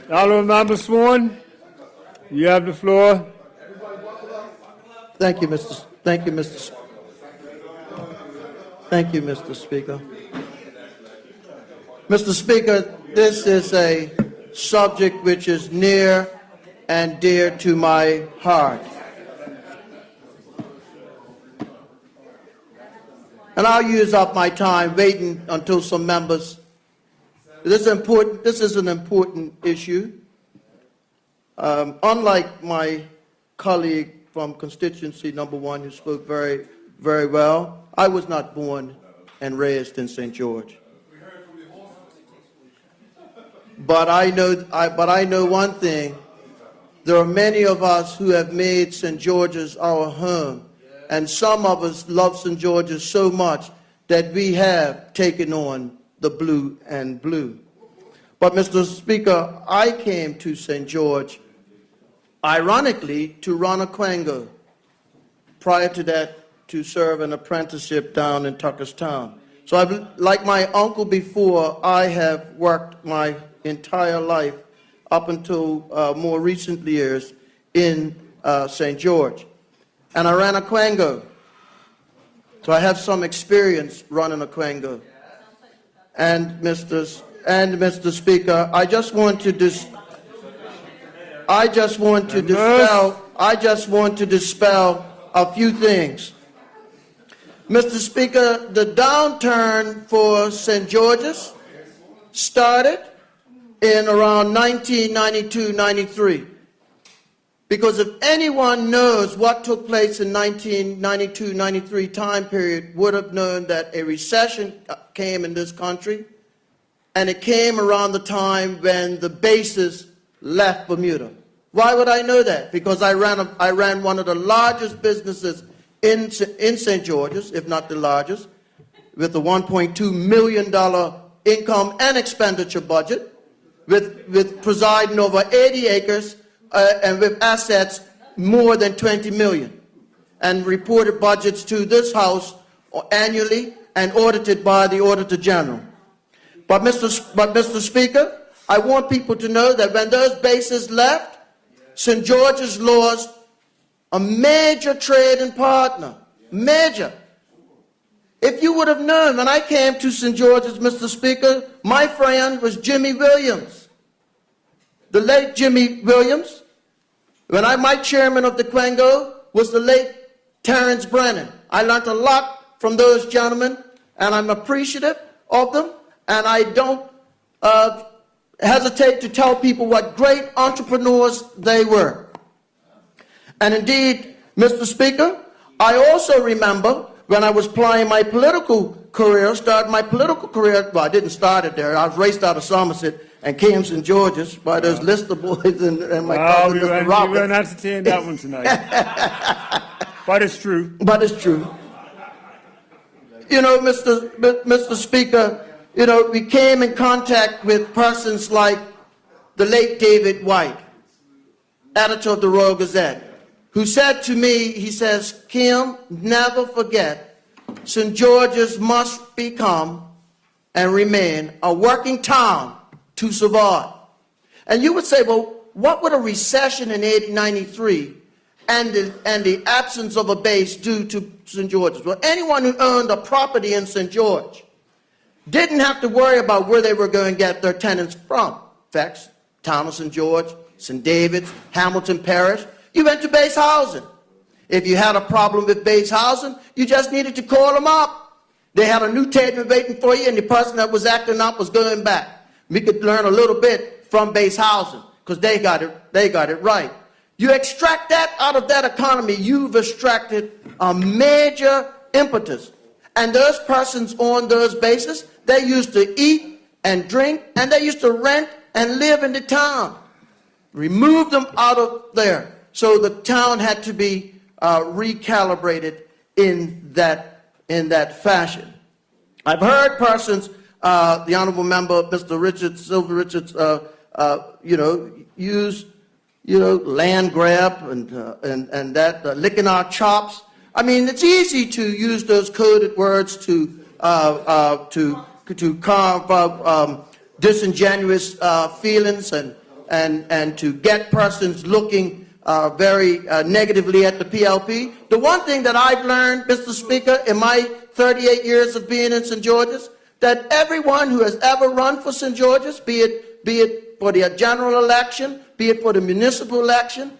Honourable Member Swan, you have the floor. Thank you, Mr. Speaker. Mr. Speaker, this is a subject which is near and dear to my heart. And I'll use up my time waiting until some members. This is an important issue. Unlike my colleague from constituency number 1 who spoke very, very well, I was not born and raised in St. George. But I know one thing. There are many of us who have made St. George's our home. And some of us love St. George's so much that we have taken on the blue and blue. But, Mr. Speaker, I came to St. George, ironically, to run a Quango. Prior to that, to serve an apprenticeship down in Tuckerstown. So, like my uncle before, I have worked my entire life up until more recent years in St. George. And I ran a Quango. So I have some experience running a Quango. And Mr. Speaker, I just want to dispel a few things. Mr. Speaker, the downturn for St. George's started in around 1992-93. Because if anyone knows what took place in 1992-93 time period, would have known that a recession came in this country, and it came around the time when the bases left Bermuda. Why would I know that? Because I ran one of the largest businesses in St. George's, if not the largest, with a $1.2 million income and expenditure budget, with presiding over 80 acres, and with assets more than 20 million, and reported budgets to this House annually and audited by the Auditor General. But Mr. Speaker, I want people to know that when those bases left, St. George's lost a major trading partner, major. If you would have known, when I came to St. George's, Mr. Speaker, my friend was Jimmy Williams, the late Jimmy Williams. My chairman of the Quango was the late Terrence Brennan. I learned a lot from those gentlemen, and I'm appreciative of them, and I don't hesitate to tell people what great entrepreneurs they were. And indeed, Mr. Speaker, I also remember when I was plying my political career, well, I didn't start it there. I was raced out of Somerset and came to St. George's by those Lister boys and my cousin, Mr. Robert. We won't entertain that one tonight. But it's true. But it's true. You know, Mr. Speaker, you know, we came in contact with persons like the late David White, editor of the Royal Gazette, who said to me, he says, Kim, never forget, St. George's must become and remain a working town to survive. And you would say, well, what would a recession in 1893 and the absence of a base do to St. George's? Well, anyone who owned a property in St. George didn't have to worry about where they were going to get their tenants from. In fact, town of St. George, St. David's, Hamilton Parish, you went to base housing. If you had a problem with base housing, you just needed to call them up. They had a new tenant waiting for you, and the person that was acting up was going back. We could learn a little bit from base housing because they got it right. You extract that out of that economy, you've extracted a major impetus. And those persons on those bases, they used to eat and drink, and they used to rent and live in the town. Remove them out of there. So the town had to be recalibrated in that fashion. I've heard persons, the honourable member, Mr. Silver Richards, use, land grab and that licking our chops. I mean, it's easy to use those coded words to carve up disingenuous feelings and and to get persons looking very negatively at the PLP. The one thing that I've learned, Mr. Speaker, in my 38 years of being in St. George's, that everyone who has ever run for St. George's, be it for the general election, be it for the municipal election,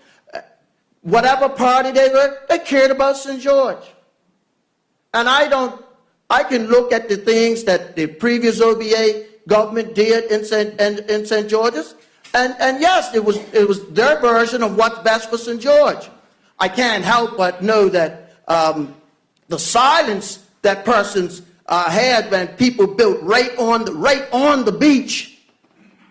whatever party they were, they cared about St. George. And I can look at the things that the previous OBA government did in St. George's, and yes, it was their version of what's best for St. George. I can't help but know that the silence that persons had when people built right on the beach,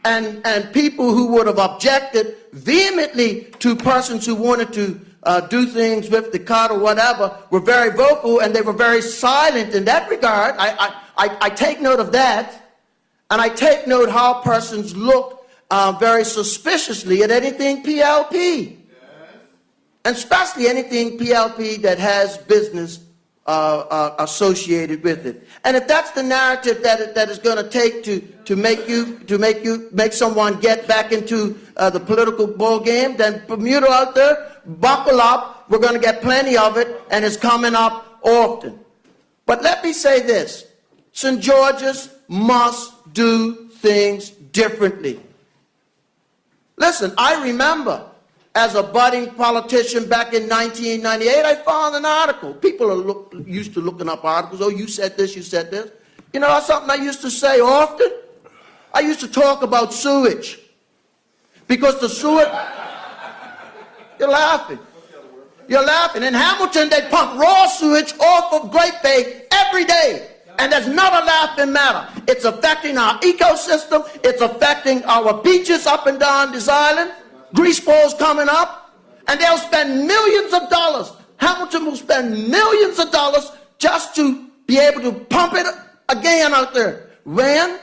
and people who would have objected vehemently to persons who wanted to do things with the cut or whatever were very vocal, and they were very silent in that regard. I take note of that, and I take note how persons look very suspiciously at anything PLP, and especially anything PLP that has business associated with it. And if that's the narrative that is going to take to make someone get back into the political ball game, then Bermuda out there, buckle up. We're going to get plenty of it, and it's coming up often. But let me say this: St. George's must do things differently. Listen, I remember as a budding politician back in 1998, I found an article. People are used to looking up articles. Oh, you said this, you said this. You know, that's something I used to say often. I used to talk about sewage. Because the sewage... You're laughing. You're laughing. In Hamilton, they pump raw sewage off of Great Bay every day. And that's not a laughing matter. It's affecting our ecosystem. It's affecting our beaches up and down this island. Grease balls coming up. And they'll spend millions of dollars. Hamilton will spend millions of dollars just to be able to pump it again out there. When?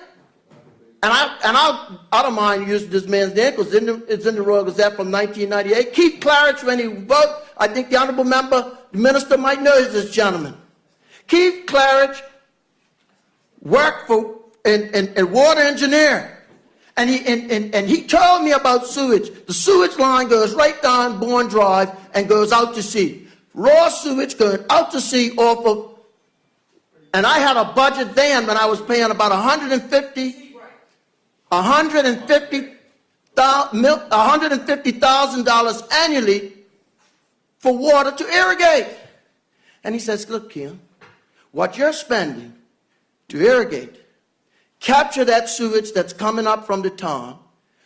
And I don't mind using this man's name because it's in the Royal Gazette from 1998. Keith Claridge, when he wrote, I think the honorable member, the minister might know this gentleman. Keith Claridge worked for in water engineering, and he told me about sewage. The sewage line goes right down Bourne Drive and goes out to sea. Raw sewage going out to sea off of, and I had a budget then when I was paying about $150,000 annually for water to irrigate. And he says, look, Kim, what you're spending to irrigate, capture that sewage that's coming up from the town.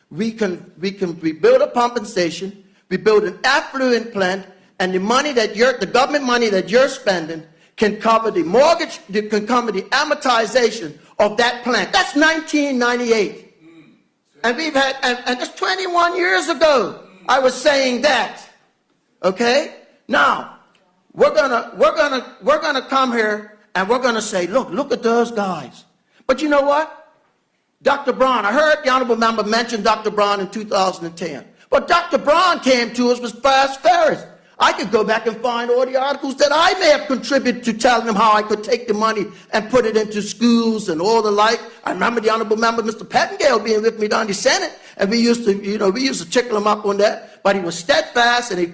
We build a pumping station, we build an affluent plant, and the government money that you're spending can cover the mortgage, can cover the amortization of that plant. That's 1998. And we've had, and that's 21 years ago, I was saying that. Okay? Now, we're gonna come here and we're gonna say, look at those guys. But you know what? Dr. Braun, I heard the honorable member mention Dr. Braun in 2010. But Dr. Braun came to us with fast ferries. I could go back and find all the articles that I may have contributed to telling them how I could take the money and put it into schools and all the like. I remember the honorable member, Mr. Pettingale, being with me down the Senate, and we used to tickle him up on that. But he was steadfast, and he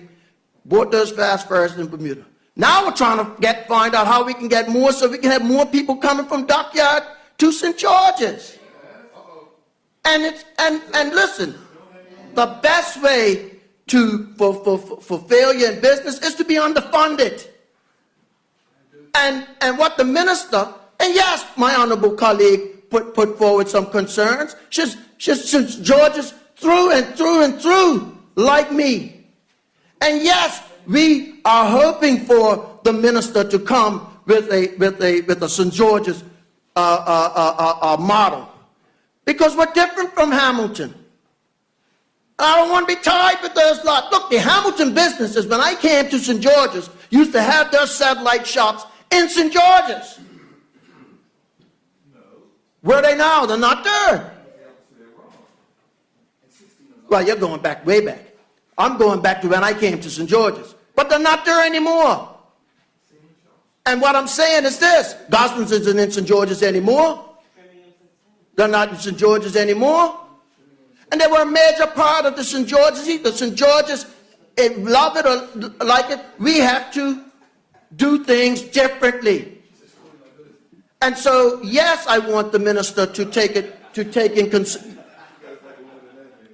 bought those fast ferries in Bermuda. Now we're trying to find out how we can get more, so we can have more people coming from Dockyard to St. George's. And listen, the best way for failure in business is to be underfunded. And what the minister, and yes, my honorable colleague put forward some concerns. She's St. George's through and through and through, like me. And yes, we are hoping for the minister to come with a St. George's model, because we're different from Hamilton. I don't want to be tied with those lots. Look, the Hamilton businesses, when I came to St. George's, used to have their satellite shops in St. George's. No. Where are they now? They're not there. Well, you're going back way back. I'm going back to when I came to St. George's. But they're not there anymore. And what I'm saying is this: Goslin's isn't in St. George's anymore. They're not in St. George's anymore. And they were a major part of the St. George's. The St. George's, love it or like it, we have to do things differently. And so, yes, I want the minister to take in consideration.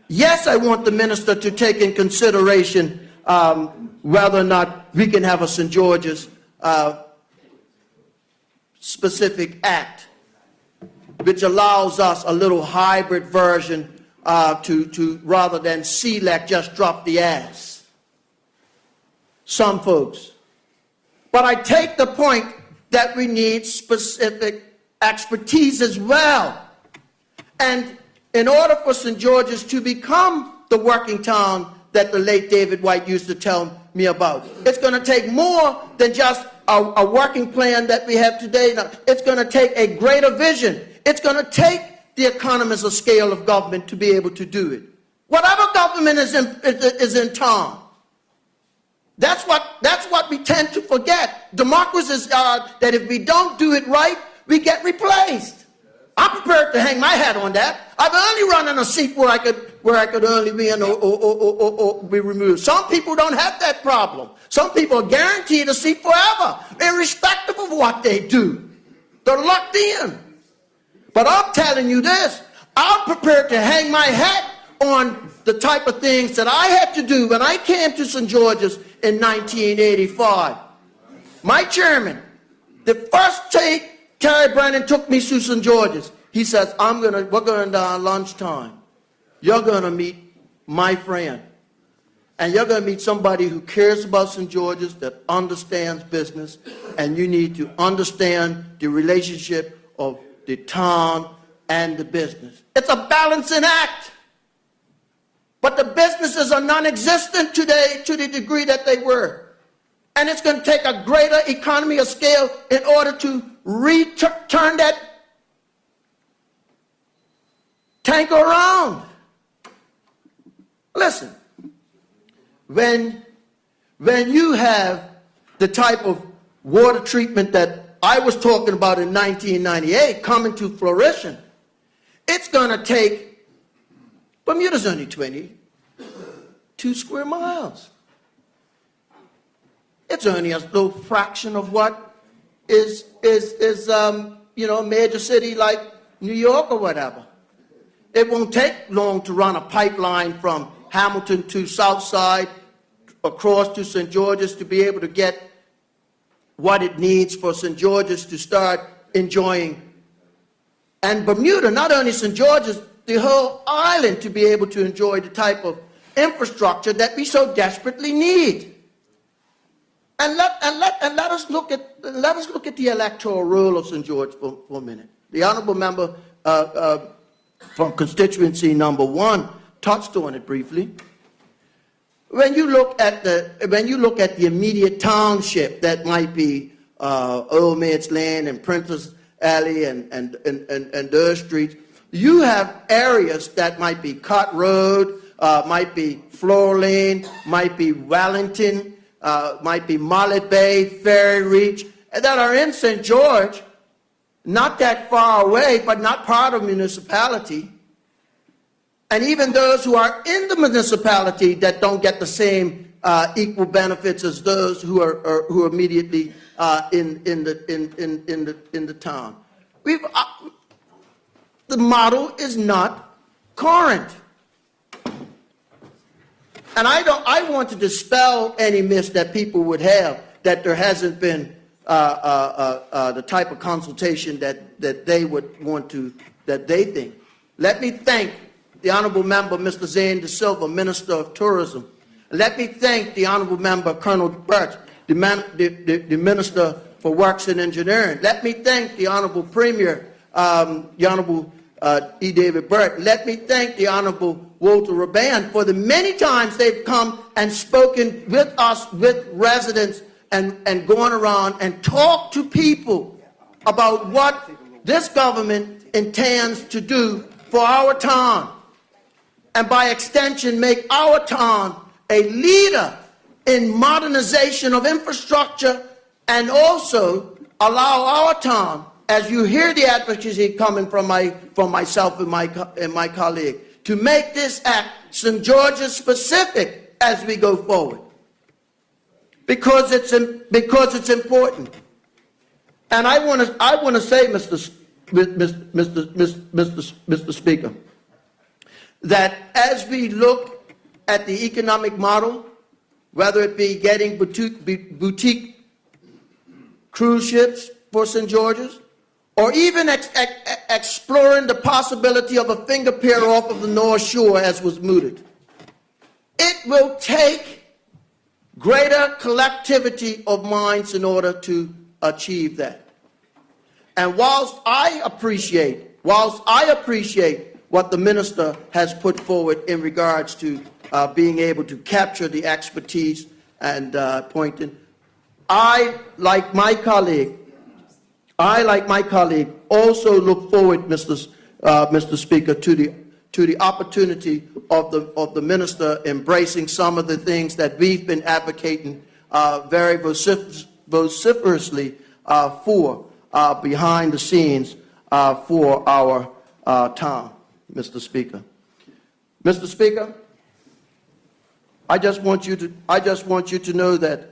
Yes, I want the minister to take in consideration whether or not we can have a St. George's specific act, which allows us a little hybrid version to rather than CLEC just drop the ass. Some folks. But I take the point that we need specific expertise as well. And in order for St. George's to become the working town that the late David White used to tell me about, it's going to take more than just a working plan that we have today. Now, it's going to take a greater vision. It's going to take the economies of scale of government to be able to do it. Whatever government is in town. That's what we tend to forget. Democracies are that if we don't do it right, we get replaced. I'm prepared to hang my hat on that. I've only run in a seat where I could only be in or be removed. Some people don't have that problem. Some people are guaranteed a seat forever, irrespective of what they do. They're locked in. But I'm telling you this, I'm prepared to hang my hat on the type of things that I had to do when I came to St. George's in 1985. My chairman, the first day Terry Brennan took me to St. George's, he says, we're going down lunchtime. You're going to meet my friend. And you're going to meet somebody who cares about St. George's, that understands business, and you need to understand the relationship of the town and the business. It's a balancing act. But the businesses are non-existent today to the degree that they were. And it's going to take a greater economy of scale in order to turn that tank around. Listen, when you have the type of water treatment that I was talking about in 1998 coming to fruition, it's going to take, Bermuda's only 22 square miles. It's only a little fraction of what is a major city like New York or whatever. It won't take long to run a pipeline from Hamilton to Southside across to St. George's to be able to get what it needs for St. George's to start enjoying. And Bermuda, not only St. George's, the whole island to be able to enjoy the type of infrastructure that we so desperately need. And let us look at the electoral roll of St. George for a minute. The honourable member from constituency number 1 touched on it briefly. When you look at the immediate township that might be Old Maid's Lane and Prentice Alley and those streets, you have areas that might be Cott Road, might be Floor Lane, might be Wellington, might be Mollet Bay, Ferry Reach, that are in St. George, not that far away, but not part of municipality. And even those who are in the municipality that don't get the same equal benefits as those who are immediately in the town. The model is not current. And I want to dispel any myths that people would have that there hasn't been the type of consultation that they would want to, that they think. Let me thank the Honourable Member, Mr. Zane De Silva, Minister of Tourism. Let me thank the Honourable Member, Colonel Birch, the Minister for Works and Engineering. Let me thank the Honourable Premier, the Honourable E. David Burt. Let me thank the Honourable Walter Raban for the many times they've come and spoken with us, with residents, and gone around and talked to people about what this government intends to do for our town. And by extension, make our town a leader in modernization of infrastructure, and also allow our town, as you hear the advocacy coming from myself and my colleague, to make this act St. George's specific as we go forward, because it's important. And I want to say, Mr. Speaker, that as we look at the economic model, whether it be getting boutique cruise ships for St. George's, or even exploring the possibility of a finger pier off of the North Shore, as was mooted, it will take greater collectivity of minds in order to achieve that. And whilst I appreciate what the minister has put forward in regards to being able to capture the expertise and pointing, I, like my colleague, also look forward, Mr. Speaker, to the opportunity of the minister embracing some of the things that we've been advocating very vociferously for behind the scenes for our town, Mr. Speaker. Mr. Speaker, I just want you to know that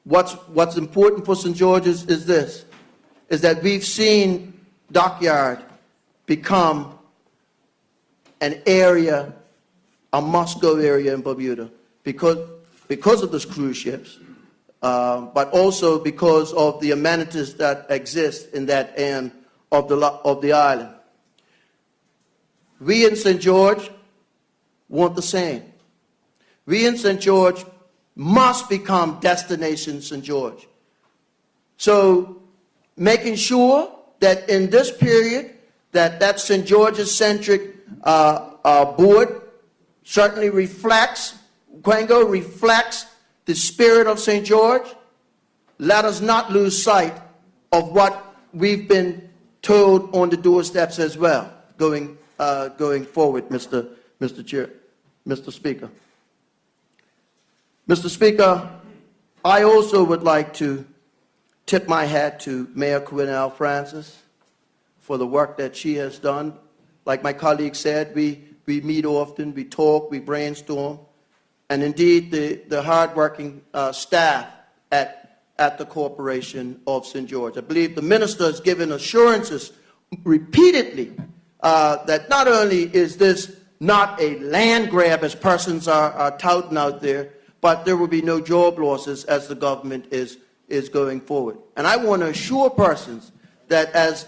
what's important for St. George's is this, is that we've seen Dockyard become an area, a must-go area in Bermuda, because of the cruise ships, but also because of the amenities that exist in that end of the island. We in St. George want the same. We in St. George must become Destination St. George. So making sure that in this period that St. George's-centric board certainly reflects the spirit of St. George. Let us not lose sight of what we've been told on the doorsteps as well, going forward, Mr. Speaker. Mr. Speaker, I also would like to tip my hat to Mayor Quinnell Francis for the work that she has done. Like my colleague said, we meet often, we talk, we brainstorm, and indeed the hardworking staff at the Corporation of St. George. I believe the minister has given assurances repeatedly that not only is this not a land grab as persons are touting out there, but there will be no job losses as the government is going forward. And I want to assure persons that as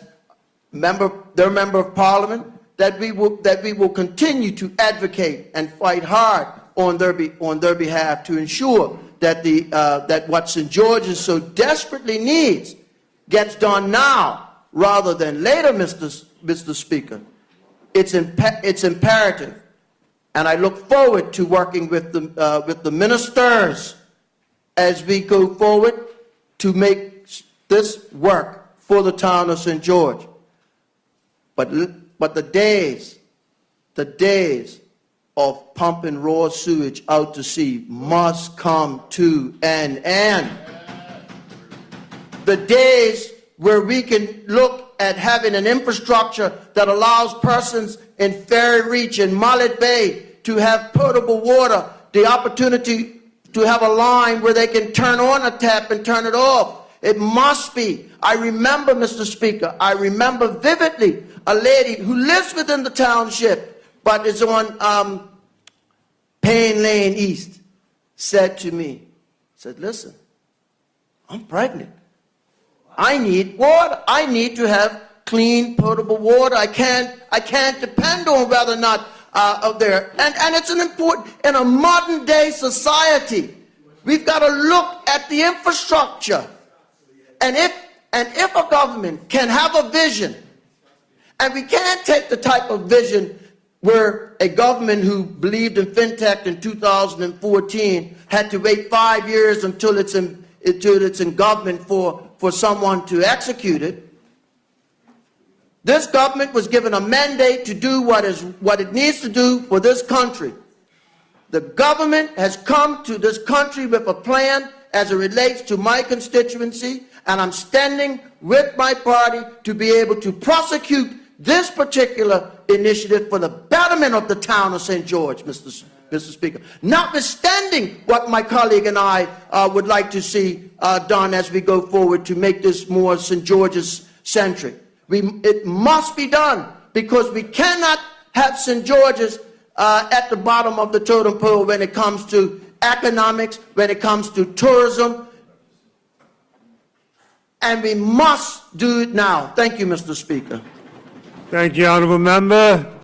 their member of parliament, that we will continue to advocate and fight hard on their behalf to ensure that that what St. George's so desperately needs gets done now rather than later, Mr. Speaker. It's imperative. And I look forward to working with the ministers as we go forward to make this work for the town of St. George. But the days of pumping raw sewage out to sea must come to an end. The days where we can look at having an infrastructure that allows persons in Ferry Reach and Mullet Bay to have potable water, the opportunity to have a line where they can turn on a tap and turn it off. It must be. I remember, Mr. Speaker, I remember vividly a lady who lives within the township but is on Payne Lane East said to me, listen, I'm pregnant. I need water. I need to have clean, potable water. I can't depend on whether or not out there. And it's an important, in a modern day society, we've got to look at the infrastructure. And if a government can have a vision, and we can't take the type of vision where a government who believed in fintech in 2014 had to wait 5 years until it's in government for someone to execute it. This government was given a mandate to do what it needs to do for this country. The government has come to this country with a plan as it relates to my constituency, and I'm standing with my party to be able to prosecute this particular initiative for the betterment of the town of St. George, Mr. Speaker. Notwithstanding what my colleague and I would like to see done as we go forward to make this more St. George's centric. It must be done, because we cannot have St. George's at the bottom of the totem pole when it comes to economics, when it comes to tourism, and we must do it now. Thank you, Mr. Speaker. Thank you, honourable member.